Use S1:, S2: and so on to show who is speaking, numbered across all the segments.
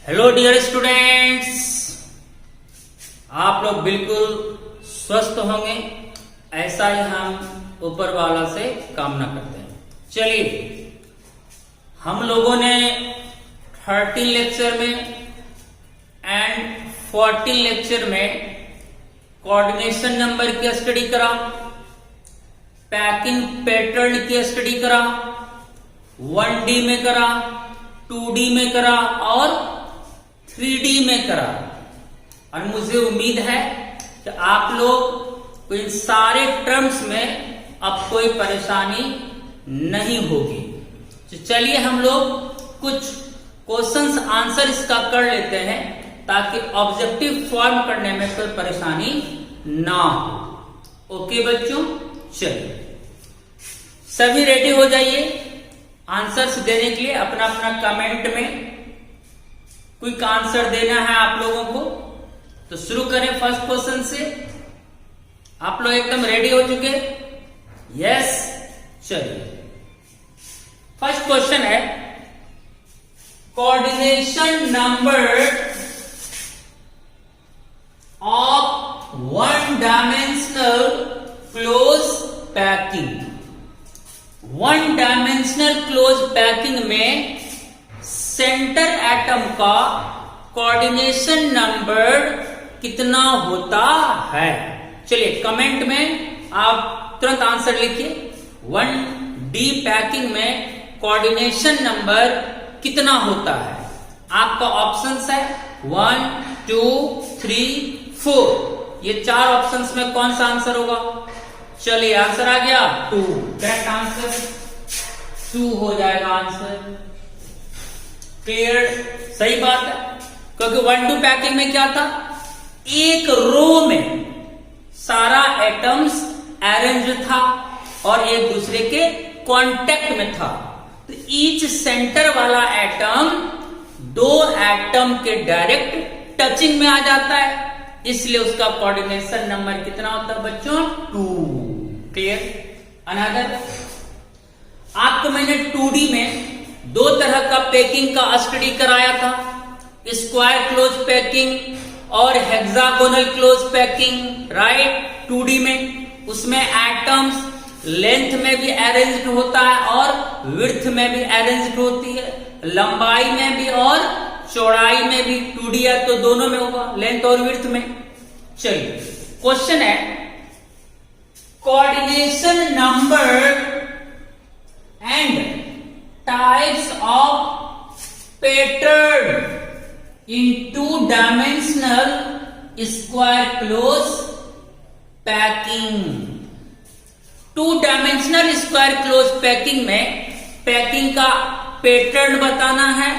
S1: Hello dear students, आप लोग बिल्कुल स्वस्थ होंगे ऐसा ही हम ऊपर वाला से कामना करते हैं। चलिए, हम लोगों ने 13 लेक्चर में एंड 14 लेक्चर में कोऑर्डिनेशन नंबर की स्टडी करा, पैकिंग पैटर्न की स्टडी करा, 1D में करा, 2D में करा और 3D में करा। और मुझे उम्मीद है कि आप लोग को इन सारे टर्म्स में अब कोई परेशानी नहीं होगी। तो चलिए हम लोग कुछ क्वेश्चंस आंसर इसका कर लेते हैं ताकि ऑब्जेक्टिव फॉर्म करने में कोई परेशानी ना हो। ओके बच्चों, चलिए सभी रेडी हो जाइए आंसर्स देने के लिए। अपना अपना कमेंट में क्विक आंसर देना है आप लोगों को। तो शुरू करें फर्स्ट क्वेश्चन से। आप लोग एकदम रेडी हो चुके? यस, चलिए फर्स्ट क्वेश्चन है, coordination number of 1 dimensional close packing. 1 dimensional close packing में सेंटर एटम का कोऑर्डिनेशन नंबर कितना होता है? चलिए कमेंट में आप तुरंत आंसर लिखिए। 1D पैकिंग में कोऑर्डिनेशन नंबर कितना होता है? आपका ऑप्शंस है 1, 2, 3, 4। ये 4 ऑप्शंस में कौन सा आंसर होगा? चलिए आंसर आ गया 2। करेक्ट आंसर 2 हो जाएगा आंसर। क्लियर? सही बात है, क्योंकि 1-2 पैकिंग में क्या था, एक रो में सारा एटम्स अरेंज था और एक दूसरे के कांटेक्ट में था। तो ईच सेंटर वाला एटम 2 एटम के डायरेक्ट टचिंग में आ जाता है, इसलिए उसका कोऑर्डिनेशन नंबर कितना होता है बच्चों? 2। क्लियर? अनदर, आपको मैंने 2D में 2 तरह का पैकिंग का स्टडी कराया था, स्क्वायर क्लोज पैकिंग और hexagonal close packing. Right? 2D में उसमें एटम्स लेंथ में भी अरेंज्ड होता है और विड्थ में भी अरेंज्ड होती है, लंबाई में भी और चौड़ाई में भी। 2D है तो दोनों में होगा, लेंथ और विड्थ में। चलिए क्वेश्चन है, coordination number and types of pattern in 2 dimensional square close packing. 2 dimensional square close packing में पैकिंग का पैटर्न बताना है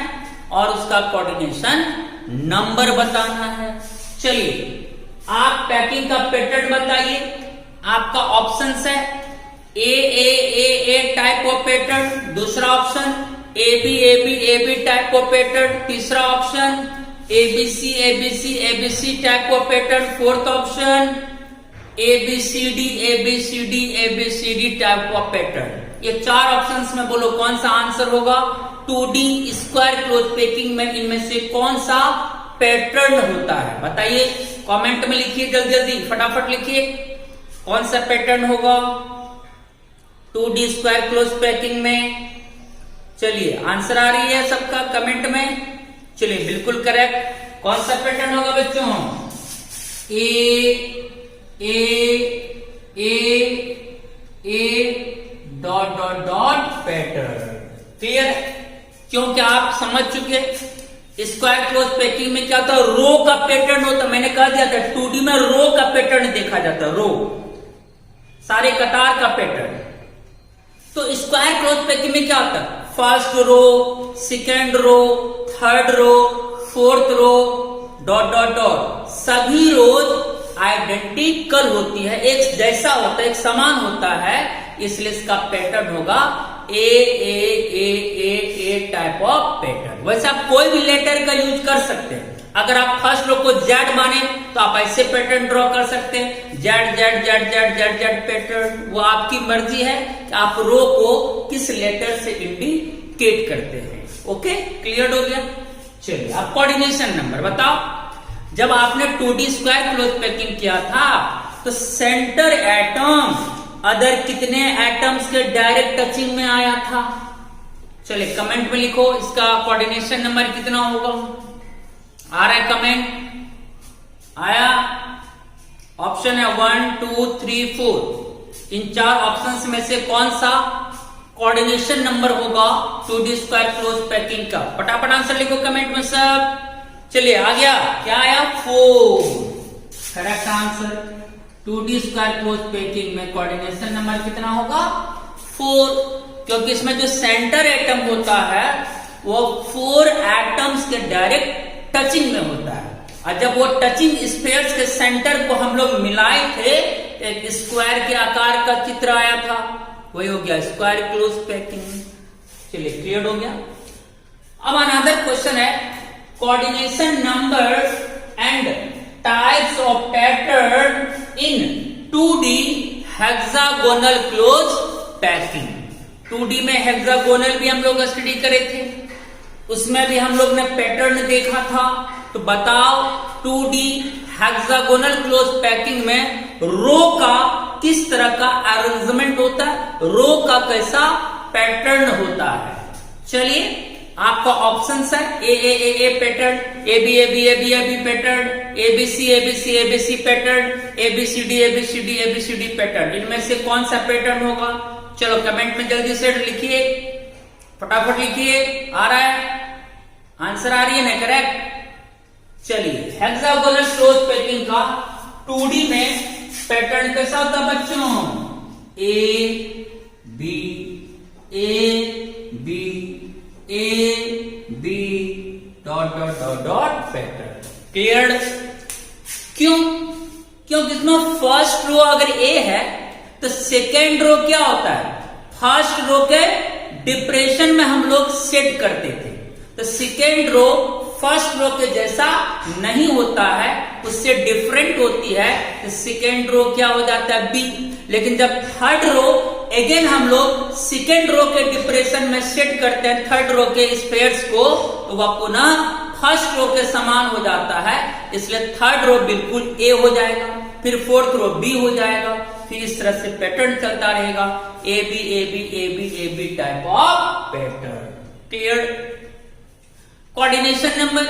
S1: और उसका कोऑर्डिनेशन नंबर बताना है। चलिए आप पैकिंग का पैटर्न बताइए। आपका ऑप्शंस है ए टाइप ऑफ पैटर्न, दूसरा option AB type of pattern, तीसरा option ABC type of pattern, fourth option ABCD type of pattern. ये 4 ऑप्शंस में बोलो कौन सा आंसर होगा? 2D स्क्वायर क्लोज पैकिंग में इनमें से कौन सा पैटर्न होता है? बताइए, कमेंट में लिखिए, जल्दी जल्दी फटाफट लिखिए कौन सा पैटर्न होगा 2D स्क्वायर क्लोज पैकिंग में। चलिए आंसर आ रही है सबका कमेंट में। चलिए बिल्कुल करेक्ट। कौन सा पैटर्न होगा बच्चों? ए डॉट पैटर्न। क्लियर? क्योंकि आप समझ चुके स्क्वायर क्लोज पैकिंग में क्या होता है, रो का पैटर्न होता। मैंने कह दिया था 2D में रो का पैटर्न देखा जाता है, रो सारे कतार का पैटर्न। तो स्क्वायर क्लोज पैकिंग में क्या होता है, first row, second row, third row, fourth row, dot सभी रोज आइडेंटिकल होती है, एक जैसा होता है, एक समान होता है, इसलिए इसका पैटर्न होगा ए टाइप ऑफ पैटर्न। वैसे आप कोई भी लेटर का यूज कर सकते हैं। अगर आप फर्स्ट रो को जेड माने तो आप ऐसे पैटर्न ड्रॉ कर सकते हैं, जेड पैटर्न। वो आपकी मर्जी है कि आप रो को किस लेटर से इंडिकेट करते हैं। ओके, क्लियर हो गया? चलिए अब कोऑर्डिनेशन नंबर बताओ। जब आपने 2D स्क्वायर क्लोज पैकिंग किया था तो सेंटर एटम अदर कितने एटम्स के डायरेक्ट टचिंग में आया था? चलिए कमेंट में लिखो इसका कोऑर्डिनेशन नंबर कितना होगा। आ रहा है कमेंट? आया? ऑप्शन है 1 2 3 4। इन 4 ऑप्शंस में से कौन सा कोऑर्डिनेशन नंबर होगा 2D स्क्वायर क्लोज पैकिंग का? फटाफट आंसर लिखो कमेंट में सब। चलिए आ गया, क्या आया? 4 correct answer. 2D square close packing में कोऑर्डिनेशन नंबर कितना होगा? 4, क्योंकि इसमें जो सेंटर एटम होता है वो 4 एटम्स के डायरेक्ट टचिंग में होता है। और जब वो टचिंग स्फीयर्स के सेंटर को हम लोग मिलाए थे, एक स्क्वायर के आकार का चित्र आया था, वही हो गया स्क्वायर क्लोज पैकिंग। चलिए क्लियर हो गया। अब अनदर क्वेश्चन है coordination number and types of pattern in 2D hexagonal close packing. 2D में हेक्सागोनल भी हम लोग स्टडी करे थे, उसमें भी हम लोग ने पैटर्न देखा था। तो बताओ 2D हेक्सागोनल क्लोज पैकिंग में रो का किस तरह का अरेंजमेंट होता है, रो का कैसा पैटर्न होता है? चलिए आपका ऑप्शन है A pattern, A B pattern, A B C pattern, A B C D pattern. इनमें से कौन सा पैटर्न होगा? चलो कमेंट में जल्दी से लिखिए, फटाफट लिखिए। आ रहा है आंसर? आ रही है ना करेक्ट? चलिए हेक्सागोनल क्लोज पैकिंग का 2D में पैटर्न कैसा होता है बच्चों? A B dot dot dot dot pattern. Clear? क्यों? क्योंकि इसमें फर्स्ट रो अगर ए है तो सेकेंड रो क्या होता है? फर्स्ट रो के डिप्रेशन में हम लोग सेट करते थे, तो सेकेंड रो फर्स्ट रो के जैसा नहीं होता है, उससे डिफरेंट होती है, तो सेकेंड रो क्या हो जाता है? बी। लेकिन जब थर्ड रो अगेन हम लोग सेकेंड रो के डिप्रेशन में सेट करते हैं थर्ड रो के स्पेयर्स को, तो वह पुनः फर्स्ट रो के समान हो जाता है, इसलिए थर्ड रो बिल्कुल ए हो जाएगा, फिर फोर्थ रो बी हो जाएगा, फिर इस तरह से पैटर्न चलता रहेगा, A B type of pattern. Clear? Coordination number,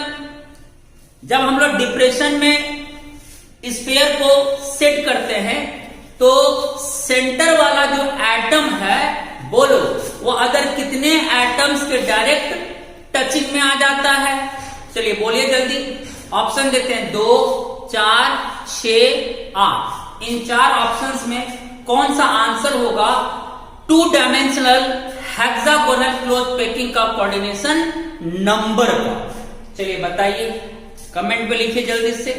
S1: जब हम लोग डिप्रेशन में स्फीयर को सेट करते हैं तो सेंटर वाला जो एटम है बोलो वो अदर कितने एटम्स के डायरेक्ट टचिंग में आ जाता है? चलिए बोलिए जल्दी, ऑप्शन देते हैं 2 4 6 8। इन 4 ऑप्शंस में कौन सा आंसर होगा 2 डायमेंशनल हेक्सागोनल क्लोज पैकिंग का कोऑर्डिनेशन नंबर का? चलिए बताइए, कमेंट पे लिखिए जल्दी से।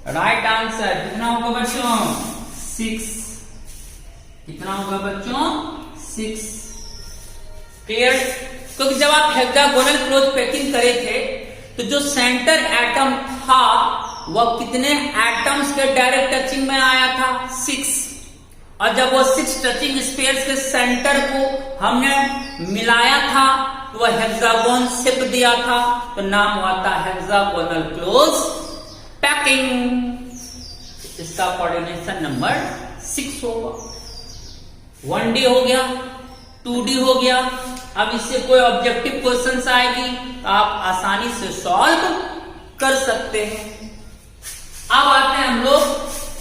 S1: राइट आंसर कितना होगा बच्चों? 6। कितना होगा बच्चों? 6। क्लियर? क्योंकि जब आप हेक्सागोनल क्लोज पैकिंग करे थे तो जो सेंटर एटम था वह कितने एटम्स के डायरेक्ट टचिंग में आया था? 6। और जब वो 6 टचिंग स्पेयर्स के सेंटर को हमने मिलाया था तो वह हेक्सागोन शेप दिया था, तो नाम हुआ था हेक्सागोनल क्लोज पैकिंग। इसका कोऑर्डिनेशन नंबर 6 होगा। 1D हो गया, 2D हो गया। अब इससे कोई ऑब्जेक्टिव क्वेश्चन आएगी तो आप आसानी से सॉल्व कर सकते हैं। अब आते हैं हम लोग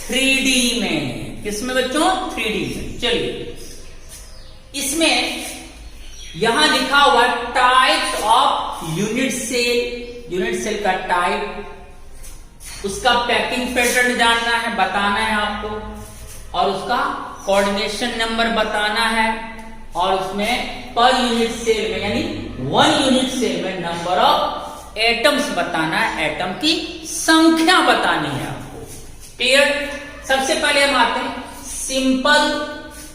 S1: 3D में। किसमें बच्चों? 3D में। चलिए इसमें यहां लिखा हुआ types of unit cell. Unit cell का टाइप, उसका पैकिंग पैटर्न जानना है, बताना है आपको, और उसका कोऑर्डिनेशन नंबर बताना है, और उसमें पर यूनिट सेल में यानी 1 यूनिट सेल में नंबर ऑफ एटम्स बताना है, एटम की संख्या बतानी है आपको। क्लियर? सबसे पहले हम आते हैं सिंपल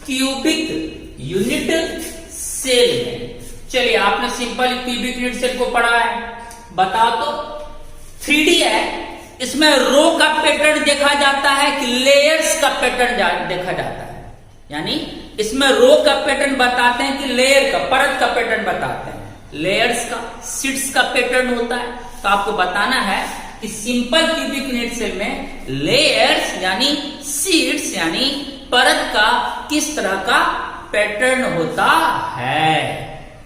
S1: क्यूबिक यूनिट सेल में। चलिए आपने सिंपल क्यूबिक यूनिट सेल को पढ़ा है, बताओ तो। 3D है, इसमें रो का पैटर्न देखा जाता है कि लेयर्स का पैटर्न देखा जाता है? यानी इसमें रो का पैटर्न बताते हैं कि लेयर का, परत का पैटर्न बताते हैं? लेयर्स का, शीट्स का पैटर्न होता है। तो आपको बताना है कि सिंपल क्यूबिक यूनिट सेल में लेयर्स यानी शीट्स यानी परत का किस तरह का पैटर्न होता है।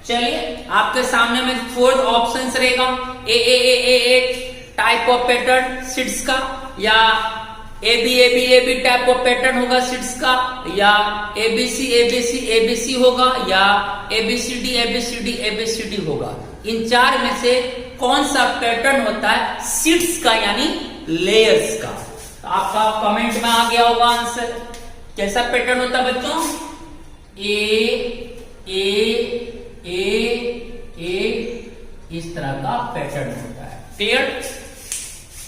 S1: चलिए आपके सामने में फोर्थ ऑप्शन रहेगा A type of pattern sheets का, या A B type of pattern होगा शीट्स का, या एबीसी होगा, या एबीसीडी होगा। इन चार में से कौन सा पैटर्न होता है शीट्स का यानी लेयर्स का? तो आपका कमेंट में आ गया होगा आंसर। कैसा पैटर्न होता है बच्चों? ए इस तरह का पैटर्न होता है। क्लियर?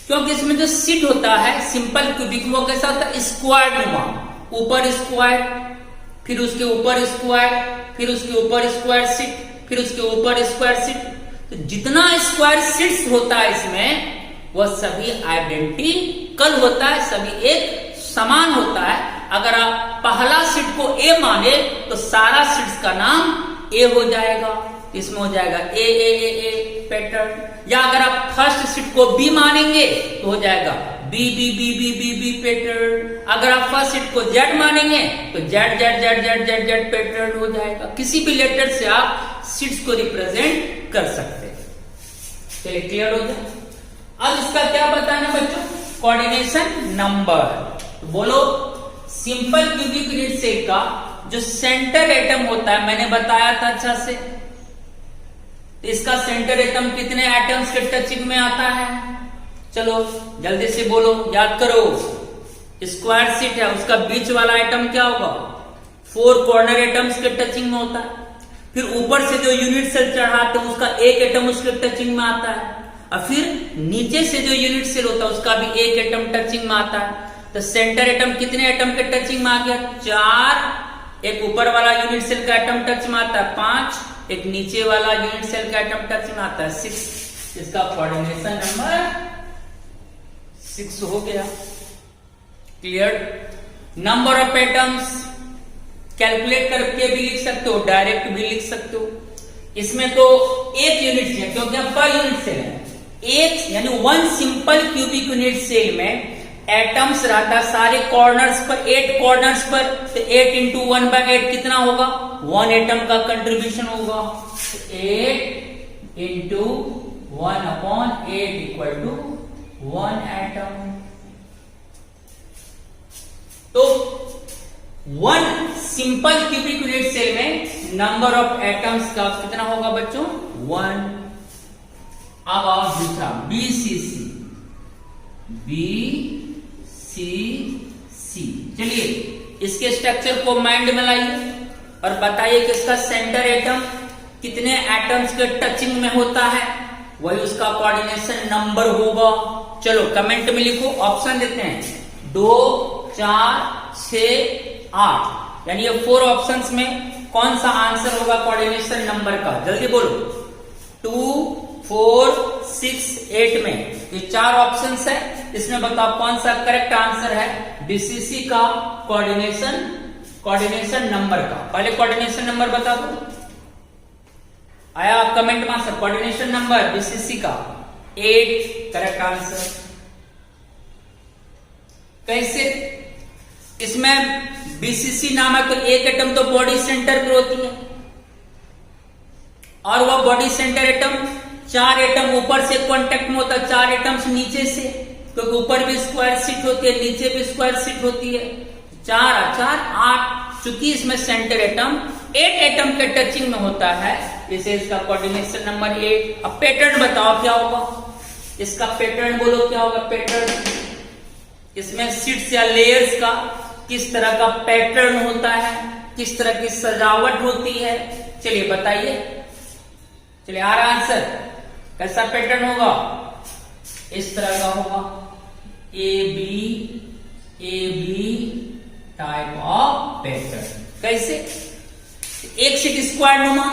S1: क्योंकि इसमें जो शीट होता है सिंपल क्यूबिक वो कैसा होता है? स्क्वायर नुमा, ऊपर स्क्वायर, फिर उसके ऊपर स्क्वायर, फिर उसके ऊपर स्क्वायर शीट, फिर उसके ऊपर स्क्वायर शीट। तो जितना स्क्वायर शीट्स होता है इसमें वह सभी आइडेंटिकल होता है, सभी एक समान होता है। अगर आप पहला शीट को ए माने तो सारा शीट्स का नाम ए हो जाएगा, इसमें हो जाएगा ए पैटर्न। या अगर आप फर्स्ट शीट को बी मानेंगे तो हो जाएगा बी पैटर्न। अगर आप फर्स्ट शीट को जेड मानेंगे तो जेड पैटर्न हो जाएगा। किसी भी लेटर से आप शीट्स को रिप्रेजेंट कर सकते हैं। चलिए क्लियर हो जाए। अब इसका क्या बताना बच्चों? Coordination number. तो बोलो सिंपल क्यूबिक यूनिट सेल का जो सेंटर एटम होता है, मैंने बताया था अच्छा से, इसका सेंटर एटम कितने एटम्स के टचिंग में आता है? चलो जल्दी से बोलो, याद करो। स्क्वायर शीट है, उसका बीच वाला एटम क्या होगा? 4 कॉर्नर एटम्स के टचिंग में होता है। फिर ऊपर से जो यूनिट सेल चढ़ाते हैं उसका एक एटम उसके टचिंग में आता है, और फिर नीचे से जो यूनिट सेल होता है उसका भी एक एटम टचिंग में आता है। तो सेंटर एटम कितने एटम के टचिंग में आ गया? 4। एक ऊपर वाला यूनिट सेल का एटम टच में आता है 5, एक नीचे वाला यूनिट सेल का एटम टच में आता है 6। इसका कोऑर्डिनेशन नंबर 6 हो गया। Clear? Number of atoms calculate करके भी लिख सकते हो, डायरेक्ट भी लिख सकते हो। इसमें तो एक यूनिट सेल, क्योंकि हम पर यूनिट सेल है, एक यानी 1 सिंपल क्यूबिक यूनिट सेल में एटम्स रहता है सारे कॉर्नर्स पर, 8 कॉर्नर्स पर। तो 8 इंटू 1/8 कितना होगा? 1 एटम का कंट्रीब्यूशन होगा। 8 इंटू 1/8 इक्वल टू 1 एटम। तो 1 सिंपल क्यूबिक यूनिट सेल में नंबर ऑफ एटम्स का कितना होगा बच्चों? 1। अब आप दूसरा BCC। चलिए इसके स्ट्रक्चर को माइंड में लाइए और बताइए कि इसका सेंटर एटम कितने एटम्स के टचिंग में होता है, वही उसका कोऑर्डिनेशन नंबर होगा। चलो कमेंट में लिखो, ऑप्शन देते हैं 2, 4, 6, 8, यानी ये 4 ऑप्शंस में कौन सा आंसर होगा कोऑर्डिनेशन नंबर का? जल्दी बोलो। 2, 4, 6, 8 में ये 4 ऑप्शंस है, इसमें बताओ कौन सा करेक्ट आंसर है बीसीसी का कोऑर्डिनेशन नंबर का। पहले कोऑर्डिनेशन नंबर बता दो। आया आप कमेंट में सर कोऑर्डिनेशन नंबर बीसीसी का 8 करेक्ट आंसर। कैसे? इसमें बीसीसी नाम है तो एक एटम तो बॉडी सेंटर पर होती है, और वह बॉडी सेंटर एटम 4 एटम ऊपर से कांटेक्ट में होता है, 4 एटम्स नीचे से, क्योंकि ऊपर भी स्क्वायर शीट होती है नीचे भी स्क्वायर शीट होती है। 4 और 4 8। चूंकि इसमें सेंटर एटम 8 एटम के टचिंग में होता है, इसे इसका कोऑर्डिनेशन नंबर 8। अब पैटर्न बताओ क्या होगा इसका? पैटर्न बोलो क्या होगा पैटर्न? इसमें शीट्स या लेयर्स का किस तरह का पैटर्न होता है, किस तरह की सजावट होती है? चलिए बताइए। चलिए आ रहा आंसर। कैसा पैटर्न होगा? इस तरह का होगा, A B type of pattern. कैसे? एक शीट स्क्वायर नुमा,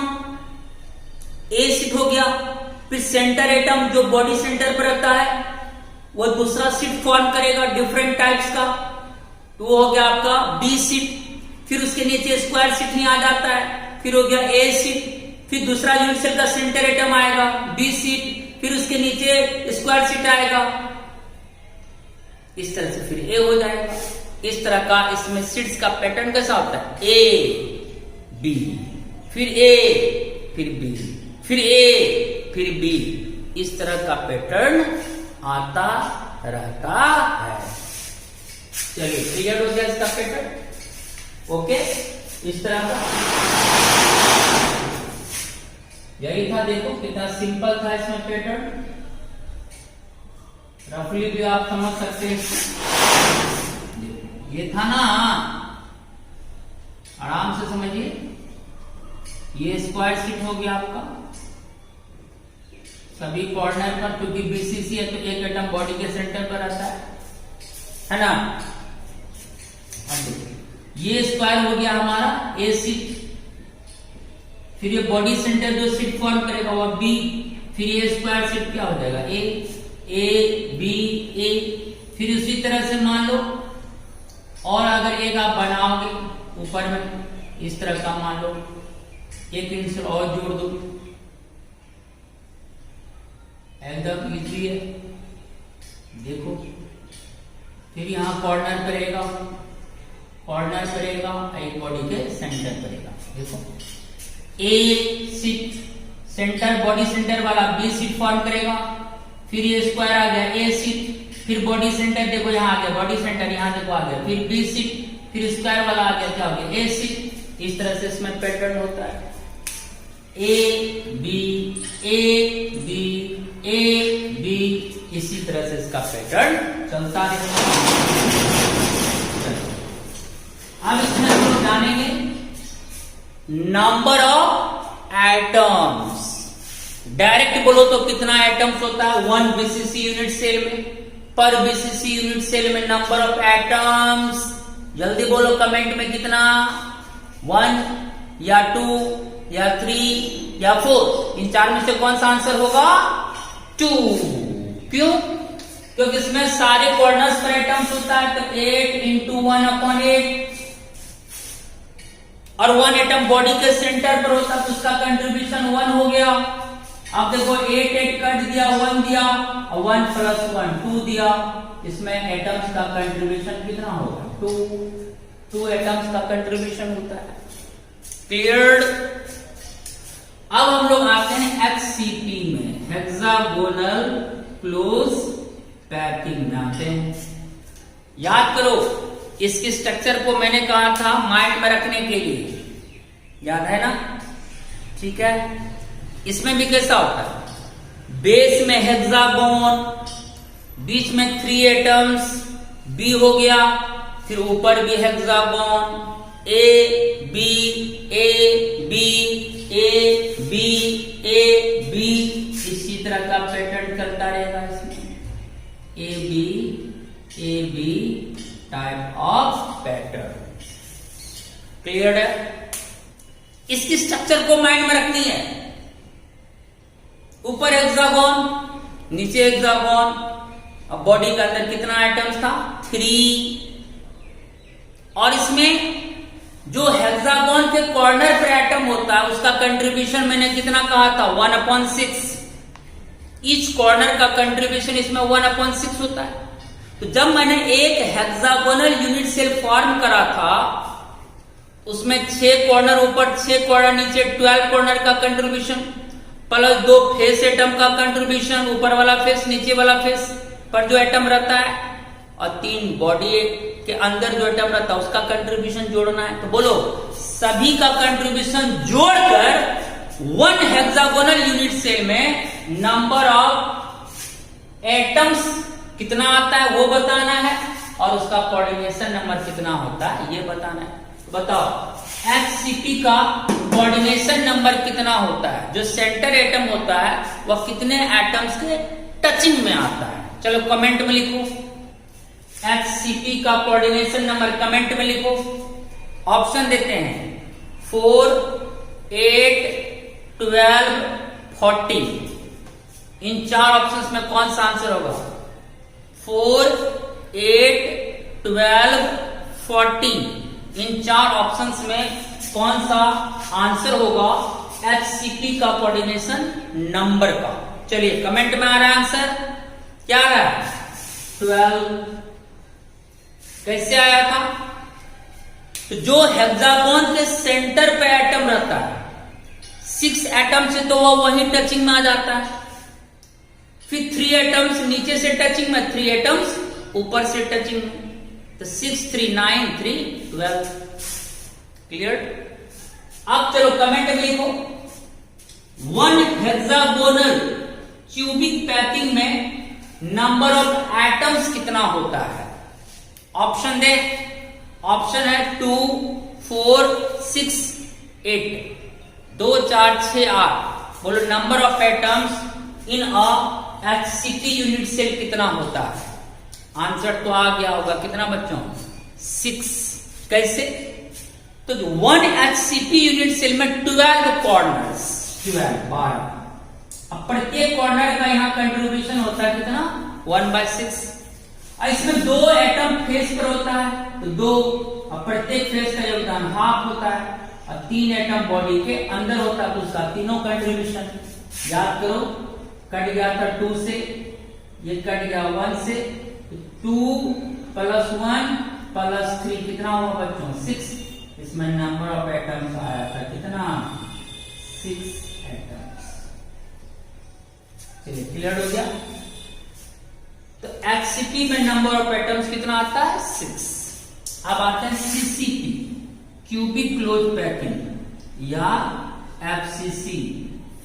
S1: ए शीट हो गया, फिर सेंटर एटम जो बॉडी सेंटर पर रहता है वो दूसरा शीट फॉर्म करेगा डिफरेंट टाइप्स का, तो वो हो गया आपका बी शीट। फिर उसके नीचे स्क्वायर शीट ही आ जाता है, फिर हो गया ए शीट, फिर दूसरा यूनिट सेल का सेंटर एटम आएगा बी सीट, फिर उसके नीचे स्क्वायर सीट आएगा, इस तरह से फिर ए हो जाएगा। इस तरह का इसमें सीट्स का पैटर्न कैसा होता है, ए बी फिर ए फिर बी फिर ए फिर बी, इस तरह का पैटर्न आता रहता है। चलिए क्लियर हो गया इसका पैटर्न, ओके। इस तरह का यही था, देखो कितना सिंपल था इसमें पैटर्न, रफली भी आप समझ सकते हैं। ये था ना, आराम से समझिए। ये स्क्वायर सीट हो गया आपका सभी कॉर्नर पर, क्योंकि बीसीसी है तो एक एटम बॉडी के सेंटर पर आता है ना। अब देखिए ये स्क्वायर हो गया हमारा ए सीट, फिर ये बॉडी सेंटर जो सीट फॉर्म करेगा वो बी, फिर ये स्क्वायर सीट क्या हो जाएगा ए बी ए। फिर उसी तरह से मान लो और अगर एक आप बनाओगे ऊपर में इस तरह का, मान लो एक इंच और जोड़ दो, एकदम इजी है। देखो फिर यहाँ कॉर्नर पर रहेगा, कॉर्नर पर रहेगा, एक बॉडी के सेंटर पर रहेगा। देखो ए सीट सेंटर बॉडी सेंटर वाला बी सीट फॉर्म करेगा, फिर ये स्क्वायर आ गया ए सीट, फिर बॉडी सेंटर देखो यहाँ आ गया, बॉडी सेंटर यहाँ देखो आ गया, फिर बी सीट, फिर स्क्वायर वाला आ गया क्या हो गया ए सीट। इस तरह से इसमें पैटर्न होता है A B A B A B, इसी तरह से इसका पैटर्न चलता रहेगा। अब इसमें हम जानेंगे नंबर ऑफ एटम्स। डायरेक्ट बोलो तो कितना एटम्स होता है 1 बीसीसी यूनिट सेल में, पर बीसीसी यूनिट सेल में नंबर ऑफ एटम्स, जल्दी बोलो कमेंट में कितना, 1 या 2 या 3 या 4, इन चार में से कौन सा आंसर होगा 2। क्यों? क्योंकि इसमें सारे कॉर्नर्स पर एटम्स होता है, तो 8 इंटू 1/8, और 1 एटम बॉडी के सेंटर पर होता है तो उसका कंट्रीब्यूशन 1 हो गया। अब देखो 8 कट दिया, 1 दिया, और 1 + 1 2 दिया, इसमें एटम्स का कंट्रीब्यूशन कितना होगा 2 एटम्स का कंट्रीब्यूशन होता है। क्लियर? अब हम लोग आते हैं HCP में, हेक्सागोनल क्लोज पैकिंग में आते हैं। याद करो इसकी स्ट्रक्चर को मैंने कहा था माइंड में रखने के लिए, याद है ना? ठीक है। इसमें भी कैसा होता है, बेस में हेक्सागोन, बीच में 3 एटम्स, बी हो गया, फिर ऊपर भी hexagon, A B A B A B A B, इसी तरह का पैटर्न चलता रहेगा इसमें, A B type of pattern. Clear है? इसकी स्ट्रक्चर को माइंड में रखनी है। ऊपर हेक्सागोन, नीचे हेक्सागोन, अब बॉडी के अंदर कितना आइटम्स था 3, और इसमें जो हेक्सागोन के कॉर्नर पर एटम होता है उसका कंट्रीब्यूशन मैंने कितना कहा था 1/6। ईच कॉर्नर का कंट्रीब्यूशन इसमें 1/6 होता है। तो जब मैंने एक हेक्सागोनल यूनिट सेल फॉर्म करा था उसमें 6 कॉर्नर ऊपर, 6 कॉर्नर नीचे, 12 कॉर्नर का कंट्रीब्यूशन, प्लस 2 फेस एटम का कंट्रीब्यूशन, ऊपर वाला फेस नीचे वाला फेस पर जो एटम रहता है, और 3 बॉडी के अंदर जो एटम रहता है उसका कंट्रीब्यूशन जोड़ना है। तो बोलो सभी का कंट्रीब्यूशन जोड़कर 1 हेक्सागोनल यूनिट सेल में नंबर ऑफ एटम्स कितना आता है वो बताना है, और उसका कोऑर्डिनेशन नंबर कितना होता है ये बताना है। तो बताओ HCP का कोऑर्डिनेशन नंबर कितना होता है, जो सेंटर एटम होता है वह कितने एटम्स के टचिंग में आता है। चलो कमेंट में लिखो HCP का कोऑर्डिनेशन नंबर, कमेंट में लिखो। ऑप्शन देते हैं 4, 8, 12, 14। इन 4 ऑप्शंस में कौन सा आंसर होगा 4, 8, 12, 14। इन 4 ऑप्शंस में कौन सा आंसर होगा HCP का कोऑर्डिनेशन नंबर का। चलिए कमेंट में आ रहा है आंसर, क्या आ रहा है? 12। कैसे आया था? तो जो हेक्सागोन के सेंटर पे एटम रहता है, 6 एटम से तो वो वही टचिंग में आ जाता है। फिर 3 एटम्स नीचे से टचिंग में, 3 एटम्स ऊपर से टचिंग में, तो 6 3 9 3 12। क्लियर? अब चलो कमेंट में लिखो, 1 हेक्सागोनल क्यूबिक पैकिंग में नंबर ऑफ एटम्स कितना होता है? ऑप्शन दे, ऑप्शन है 2 4 6 8। 2 4 6 8। बोलो number of atoms in a HCP unit cell कितना होता है? आंसर तो आ गया होगा, कितना बच्चों? 6। कैसे? तो 1 HCP यूनिट सेल में 12 कॉर्नर्स, 12। अब प्रत्येक कॉर्नर का यहां कंट्रीब्यूशन होता है कितना? 1/6। इसमें 2 एटम फेस पर होता है तो 2, अब प्रत्येक फेस का योगदान हाफ होता है, और 3 एटम बॉडी के अंदर होता है तो उसका तीनों कंट्रीब्यूशन। याद करो, कट गया था 2 से, ये कट गया 1 से, 2 + 1 + 3 कितना हुआ बच्चों? 6। इसमें नंबर ऑफ एटम्स आया था कितना? 6 एटम्स। चलिए क्लियर हो गया? तो HCP में नंबर ऑफ एटम्स कितना आता है? 6। अब आते हैं CCP, क्यूबिक क्लोज पैकिंग, या FCC,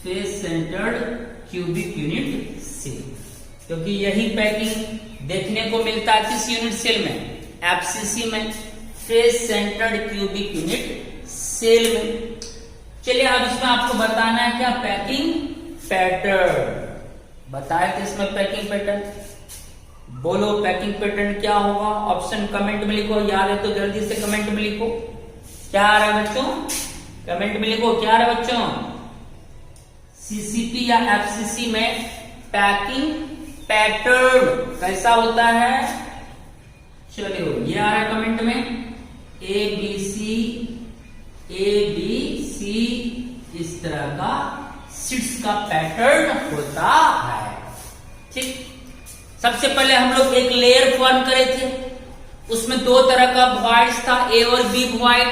S1: face centred cubic unit cell, क्योंकि यही पैकिंग देखने को मिलता है किस यूनिट सेल में? FCC में, face centred cubic unit cell में। चलिए अब इसमें आपको बताना है क्या? Packing pattern. बताया कि इसमें पैकिंग पैटर्न, बोलो पैकिंग पैटर्न क्या होगा? ऑप्शन कमेंट में लिखो, याद है तो जल्दी से कमेंट में लिखो। क्या आ रहा है बच्चों? कमेंट में लिखो क्या आ रहा है बच्चों? CCP या FCC में पैकिंग पैटर्न कैसा होता है? चलिए ये आ रहा है कमेंट में, ABC इस तरह का सीट्स का पैटर्न होता है। ठीक, सबसे पहले हम लोग एक लेयर फॉर्म करे थे, उसमें 2 तरह का वॉइड्स था, A और B वॉइड।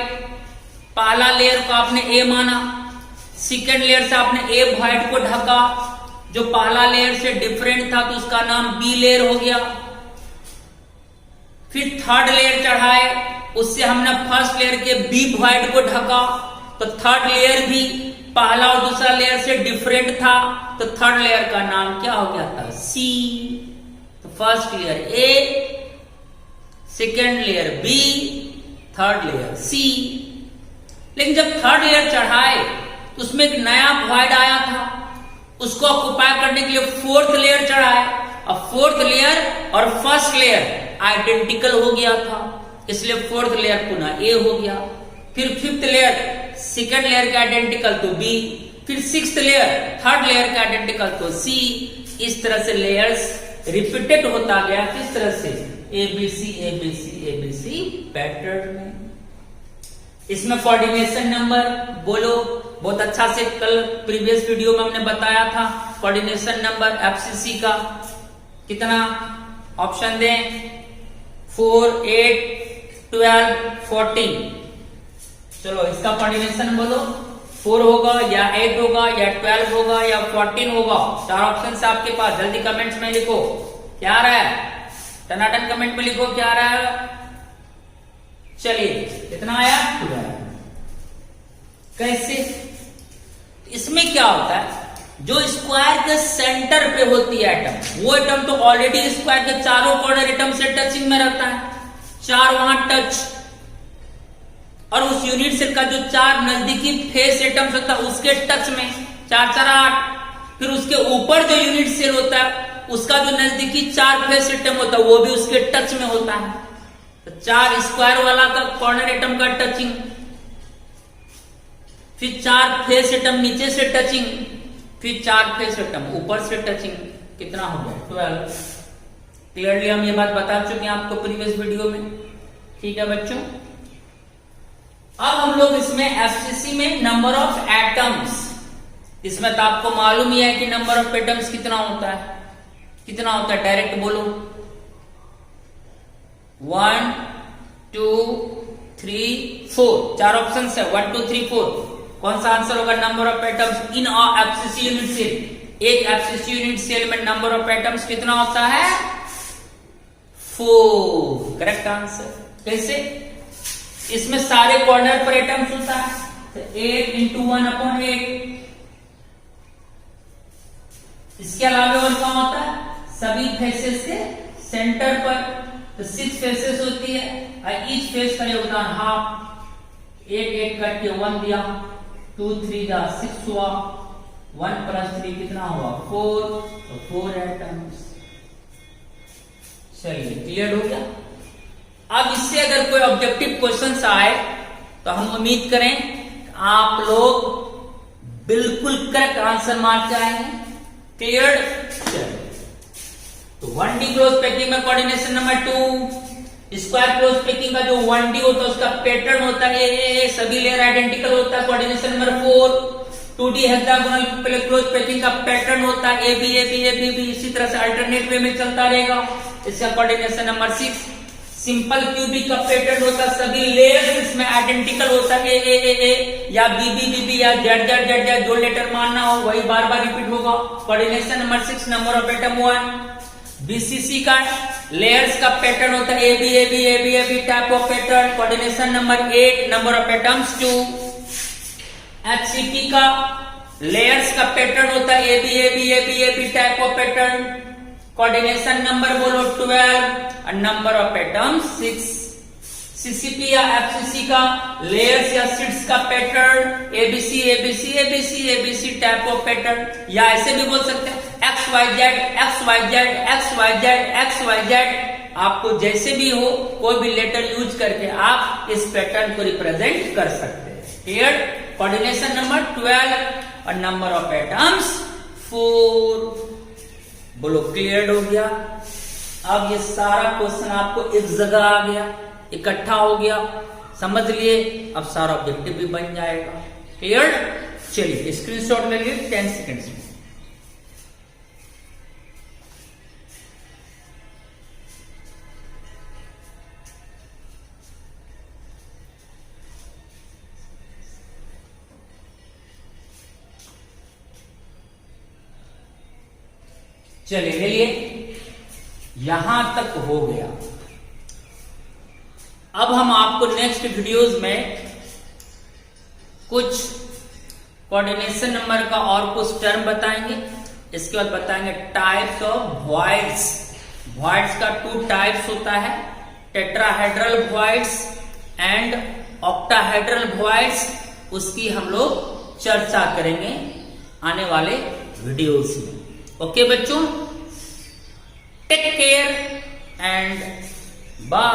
S1: पहला लेयर को आपने A माना, सेकेंड लेयर से आपने A वॉइड को ढका, जो पहला लेयर से डिफरेंट था तो उसका नाम B लेयर हो गया। फिर थर्ड लेयर चढ़ाए, उससे हमने फर्स्ट लेयर के B वॉइड को ढका, तो थर्ड लेयर भी पहला और दूसरा लेयर से डिफरेंट था, तो थर्ड लेयर का नाम क्या हो गया था? C। तो first layer A, second layer B, third layer C। लेकिन जब थर्ड लेयर चढ़ाए तो उसमें एक नया वॉइड आया था, उसको ऑक्युपाई करने के लिए फोर्थ लेयर चढ़ाए। अब फोर्थ लेयर और फर्स्ट लेयर आइडेंटिकल हो गया था, इसलिए फोर्थ लेयर पुनः A हो गया। फिर फिफ्थ लेयर सेकेंड लेयर के आइडेंटिकल तो B, फिर सिक्स्थ लेयर थर्ड लेयर के आइडेंटिकल तो C। इस तरह से लेयर्स रिपीटेड होता गया, किस तरह से? ABC ABC ABC पैटर्न में। इसमें कोऑर्डिनेशन नंबर बोलो, बहुत अच्छा से कल प्रीवियस वीडियो में हमने बताया था कोऑर्डिनेशन नंबर FCC का कितना? ऑप्शन दें, 4 8 12 14। चलो इसका कोऑर्डिनेशन बोलो, 4 होगा या 8 होगा या 12 होगा या 14 होगा? 4 ऑप्शन से आपके पास, जल्दी कमेंट्स में लिखो क्या आ रहा है? टनाटन कमेंट में लिखो क्या आ रहा है। चलिए कितना आया? 12। कैसे? इसमें क्या होता है, जो स्क्वायर के सेंटर पे होती है एटम, वो एटम तो ऑलरेडी स्क्वायर के चारों कॉर्नर एटम से टचिंग में रहता है, 4 वहां टच, और उस यूनिट सेल का जो 4 नजदीकी फेस एटम्स होता है उसके टच में 4 4 8। फिर उसके ऊपर जो यूनिट सेल होता है उसका जो नजदीकी 4 फेस एटम होता है वो भी उसके टच में होता है। तो 4 स्क्वायर वाला का कॉर्नर एटम का टचिंग, फिर 4 फेस एटम नीचे से टचिंग, फिर 4 फेस एटम ऊपर से टचिंग, कितना हो गया? 12। क्लियरली हम ये बात बता चुके हैं आपको प्रीवियस वीडियो में। ठीक है बच्चों, अब हम लोग इसमें FCC में नंबर ऑफ एटम्स इसमें तो आपको मालूम ही है कि नंबर ऑफ एटम्स कितना होता है, कितना होता है, डायरेक्ट बोलो। 1 2 3 4, 4 ऑप्शन है, 1 2 3 4। कौन सा आंसर होगा? Number of atoms in FCC unit cell. एक एफसीसी यूनिट सेल में नंबर ऑफ एटम्स कितना होता है? 4। Correct answer. कैसे? इसमें सारे कॉर्नर पर एटम्स होता है, तो 8 × 1/8। इसके अलावा और क्या होता है? सभी फेसेस के सेंटर पर तो 6 फेसेस होती है और ईच फेस का योगदान हाफ। 1 करके 1 दिया, 2 3 जा 6 हुआ, 1 + 3 कितना हुआ? 4, तो 4 एटम्स। चलिए क्लियर हो गया। अब इससे अगर कोई ऑब्जेक्टिव क्वेश्चन आए तो हम उम्मीद करें आप लोग बिल्कुल करेक्ट आंसर मार के आएंगे। क्लियर? तो 1D क्लोज पैकिंग में coordination number 2, square close packing का जो 1D होता है उसका पैटर्न होता है ए, सभी लेयर आइडेंटिकल होता है, coordination number 4। 2D hexagonal close packing का पैटर्न होता है ए बी, इसी तरह से अल्टरनेट वे में चलता रहेगा, इसका कोऑर्डिनेशन नंबर 6। सिंपल क्यूबिक का पैटर्न होता है, सभी लेयर्स इसमें आइडेंटिकल होता है ए या बी या जेड, जो लेटर मानना हो वही बार बार रिपीट होगा। Coordination number 6, number of atom 1। BCC का लेयर्स का पैटर्न होता है A B type of pattern, coordination number 8, number of atoms 2। HCP का लेयर्स का पैटर्न होता है A B type of pattern, coordination number बोलो 12 और नंबर ऑफ एटम्स 6। सीसीपी या एफसीसी का लेयर्स या शीट्स का pattern ABC type of pattern, या ऐसे भी बोल सकते हैं XYZ। आपको जैसे भी हो कोई भी लेटर यूज करके आप इस पैटर्न को रिप्रेजेंट कर सकते हैं। क्लियर? कोऑर्डिनेशन नंबर 12 और नंबर ऑफ एटम्स 4। बोलो क्लियर हो गया। अब ये सारा क्वेश्चन आपको एक जगह आ गया, इकट्ठा हो गया, समझ लिए। अब सारा ऑब्जेक्टिव भी बन जाएगा। क्लियर? चलिए स्क्रीनशॉट ले लिए 10 सेकेंड्स में। चलिए ले लिए, यहां तक हो गया। अब हम आपको नेक्स्ट वीडियोस में कुछ कोऑर्डिनेशन नंबर का और कुछ टर्म बताएंगे। इसके बाद बताएंगे टाइप्स ऑफ वॉइड्स। वॉइड्स का 2 टाइप्स होता है, tetrahedral voids and octahedral voids. उसकी हम लोग चर्चा करेंगे आने वाले वीडियोस में। ओके बच्चों, टेक केयर एंड बाय।